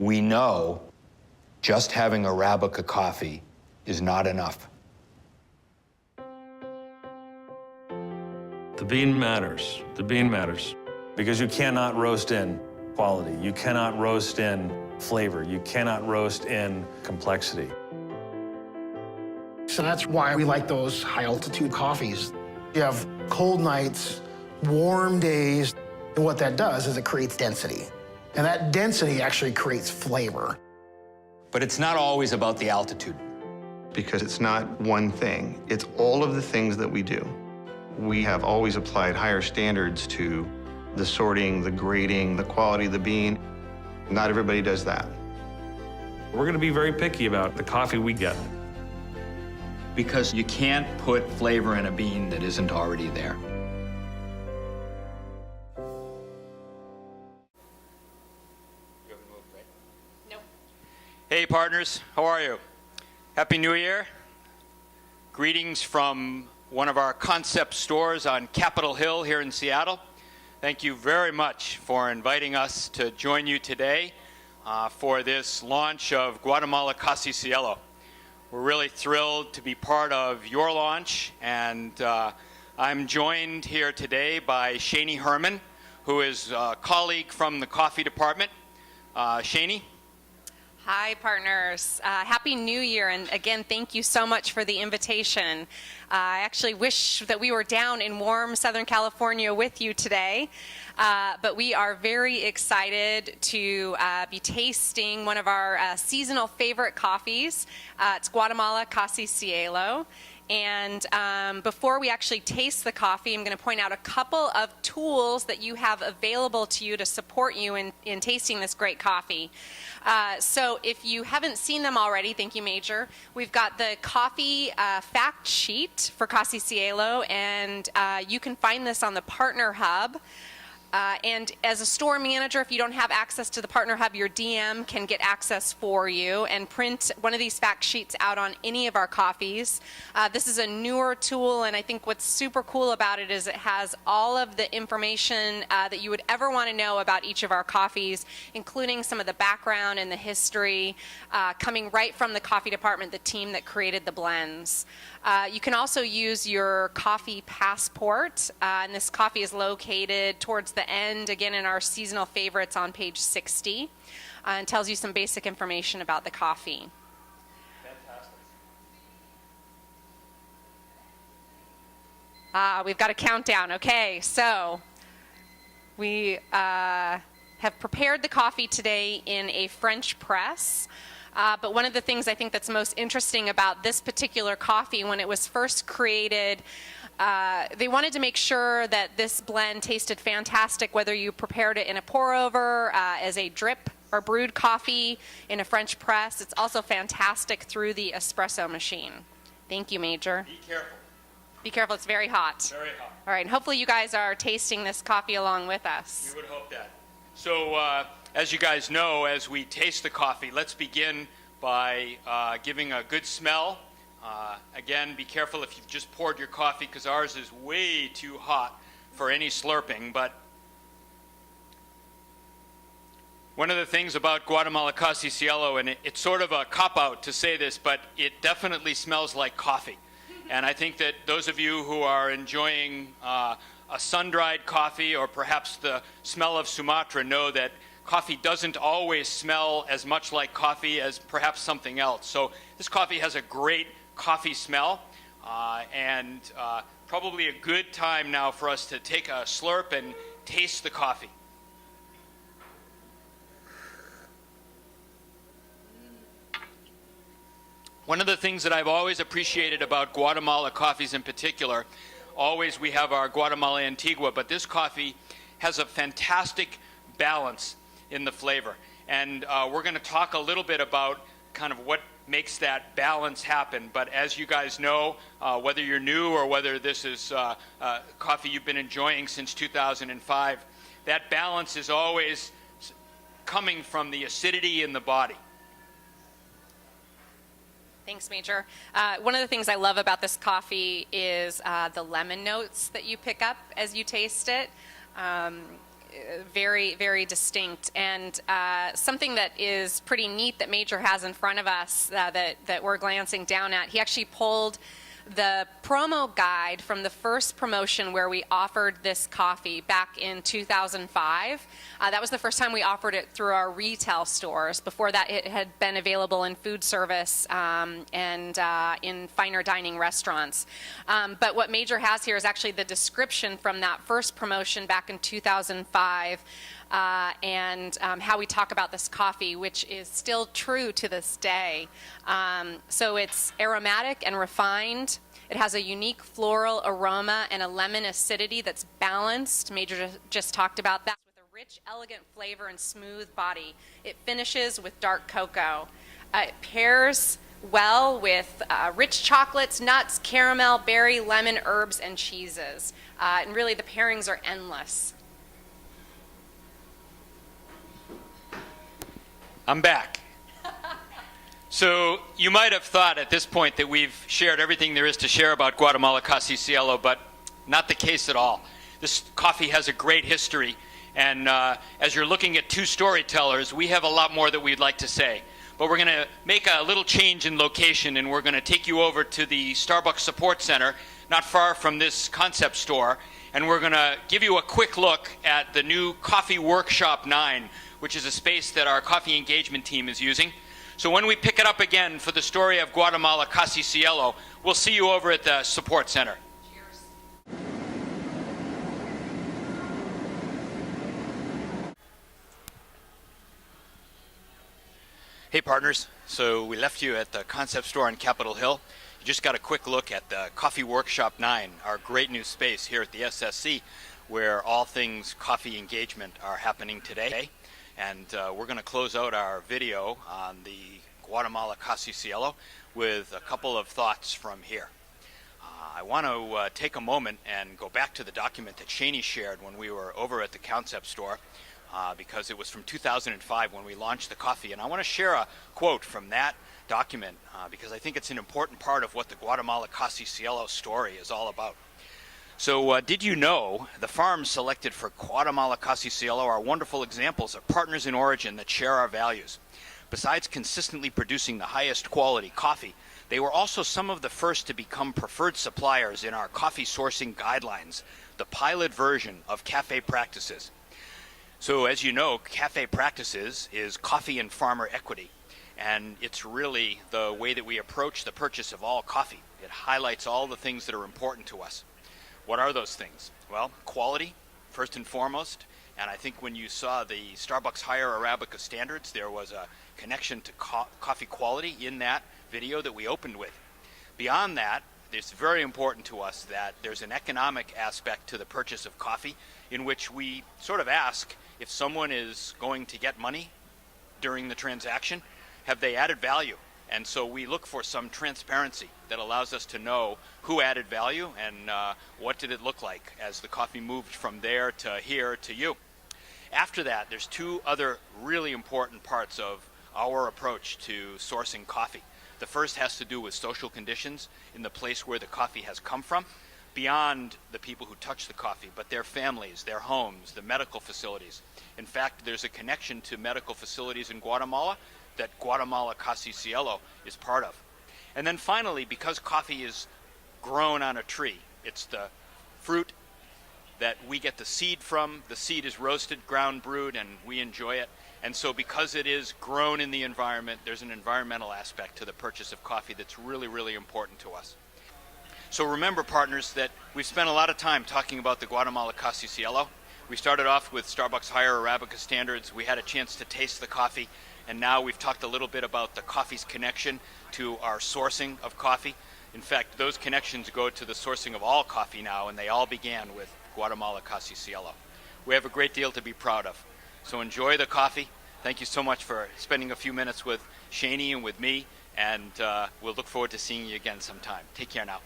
We know just having Arabica coffee is not enough. The bean matters. The bean matters. Because you cannot roast in quality. You cannot roast in flavor. You cannot roast in complexity. So that's why we like those high-altitude coffees. You have cold nights, warm days, and what that does is it creates density. And that density actually creates flavor. But it's not always about the altitude. Because it's not one thing. It's all of the things that we do. We have always applied higher standards to the sorting, the grading, the quality of the bean. Not everybody does that. We're going to be very picky about the coffee we get. Because you can't put flavor in a bean that isn't already there. Hey partners, how are you? Happy New Year. Greetings from one of our concept stores on Capitol Hill here in Seattle. Thank you very much for inviting us to join you today for this launch of Guatemala Casi Cielo. We're really thrilled to be part of your launch, and I'm joined here today by Shani Herman, who is a colleague from the coffee department. Shani? Hi, partners. Happy New Year, and again, thank you so much for the invitation. I actually wish that we were down in warm Southern California with you today, but we are very excited to be tasting one of our seasonal favorite coffees. It's Guatemala Casi Cielo. And before we actually taste the coffee, I'm going to point out a couple of tools that you have available to you to support you in tasting this great coffee. So if you haven't seen them already, thank you, Major. We've got the coffee fact sheet for Casi Cielo, and you can find this on the Partner Hub. And as a store manager, if you don't have access to the Partner Hub, your DM can get access for you and print one of these fact sheets out on any of our coffees. This is a newer tool, and I think what's super cool about it is it has all of the information that you would ever want to know about each of our coffees, including some of the background and the history coming right from the coffee department, the team that created the blends. You can also use your coffee passport, and this coffee is located towards the end, again in our seasonal favorites on page 60, and tells you some basic information about the coffee. Fantastic. We've got a countdown. Okay, so we have prepared the coffee today in a French press. But one of the things I think that's most interesting about this particular coffee, when it was first created, they wanted to make sure that this blend tasted fantastic, whether you prepared it in a pour-over, as a drip or brewed coffee in a French press. It's also fantastic through the espresso machine. Thank you, Major. Be careful. Be careful, it's very hot. Very hot. All right, and hopefully you guys are tasting this coffee along with us. We would hope that. So, as you guys know, as we taste the coffee, let's begin by giving a good smell. Again, be careful if you've just poured your coffee, because ours is way too hot for any slurping. But one of the things about Guatemala Casi Cielo, and it's sort of a cop-out to say this, but it definitely smells like coffee. And I think that those of you who are enjoying a sun-dried coffee, or perhaps the smell of Sumatra, know that coffee doesn't always smell as much like coffee as perhaps something else. So this coffee has a great coffee smell, and probably a good time now for us to take a slurp and taste the coffee. One of the things that I've always appreciated about Guatemala coffees in particular, always we have our Guatemala Antigua, but this coffee has a fantastic balance in the flavor. And we're going to talk a little bit about kind of what makes that balance happen. But as you guys know, whether you're new or whether this is coffee you've been enjoying since 2005, that balance is always coming from the acidity in the body. Thanks, Major. One of the things I love about this coffee is the lemon notes that you pick up as you taste it. very, very distinct. And something that is pretty neat that Major has in front of us that we're glancing down at, he actually pulled the promo guide from the first promotion where we offered this coffee back in 2005. That was the first time we offered it through our retail stores. Before that, it had been available in food service and in finer dining restaurants. But what Major has here is actually the description from that first promotion back in 2005. And how we talk about this coffee, which is still true to this day. So it's aromatic and refined. It has a unique floral aroma and a lemon acidity that's balanced. Major just talked about that. With a rich, elegant flavor and smooth body. It finishes with dark cocoa. It pairs well with rich chocolates, nuts, caramel, berry, lemon, herbs, and cheeses. And really, the pairings are endless. I'm back. So you might have thought at this point that we've shared everything there is to share about Guatemala Casi Cielo, but not the case at all. This coffee has a great history, and as you're looking at two storytellers, we have a lot more that we'd like to say. But we're going to make a little change in location, and we're going to take you over to the Starbucks Support Center, not far from this concept store, and we're going to give you a quick look at the new Coffee Workshop 9, which is a space that our coffee engagement team is using. So when we pick it up again for the story of Guatemala Casi Cielo, we'll see you over at the support center. Cheers. Hey partners, so we left you at the concept store on Capitol Hill. You just got a quick look at the Coffee Workshop 9, our great new space here at the SSC, where all things coffee engagement are happening today. And we're going to close out our video on the Guatemala Casi Cielo with a couple of thoughts from here. I want to take a moment and go back to the document that Shani shared when we were over at the concept store, because it was from 2005 when we launched the coffee. And I want to share a quote from that document because I think it's an important part of what the Guatemala Casi Cielo story is all about. So did you know the farms selected for Guatemala Casi Cielo are wonderful examples of partners in origin that share our values. Besides consistently producing the highest quality coffee, they were also some of the first to become preferred suppliers in our coffee sourcing guidelines, the pilot version of Cafe Practices. So as you know, Cafe Practices is coffee and farmer equity, and it's really the way that we approach the purchase of all coffee. It highlights all the things that are important to us. What are those things? Well, quality, first and foremost. And I think when you saw the Starbucks Higher Arabica standards, there was a connection to coffee quality in that video that we opened with. Beyond that, it's very important to us that there's an economic aspect to the purchase of coffee in which we sort of ask if someone is going to get money during the transaction, have they added value? And so we look for some transparency that allows us to know who added value and what did it look like as the coffee moved from there to here to you. After that, there's two other really important parts of our approach to sourcing coffee. The first has to do with social conditions in the place where the coffee has come from, beyond the people who touch the coffee, but their families, their homes, the medical facilities. In fact, there's a connection to medical facilities in Guatemala that Guatemala Casi Cielo is part of. And then finally, because coffee is grown on a tree, it's the fruit that we get the seed from. The seed is roasted, ground, brewed, and we enjoy it. And so because it is grown in the environment, there's an environmental aspect to the purchase of coffee that's really, really important to us. So remember, partners, that we've spent a lot of time talking about the Guatemala Casi Cielo. We started off with Starbucks Higher Arabica standards. We had a chance to taste the coffee. And now we've talked a little bit about the coffee's connection to our sourcing of coffee. In fact, those connections go to the sourcing of all coffee now, and they all began with Guatemala Casi Cielo. We have a great deal to be proud of. So enjoy the coffee. Thank you so much for spending a few minutes with Shani and with me, and we'll look forward to seeing you again sometime. Take care now.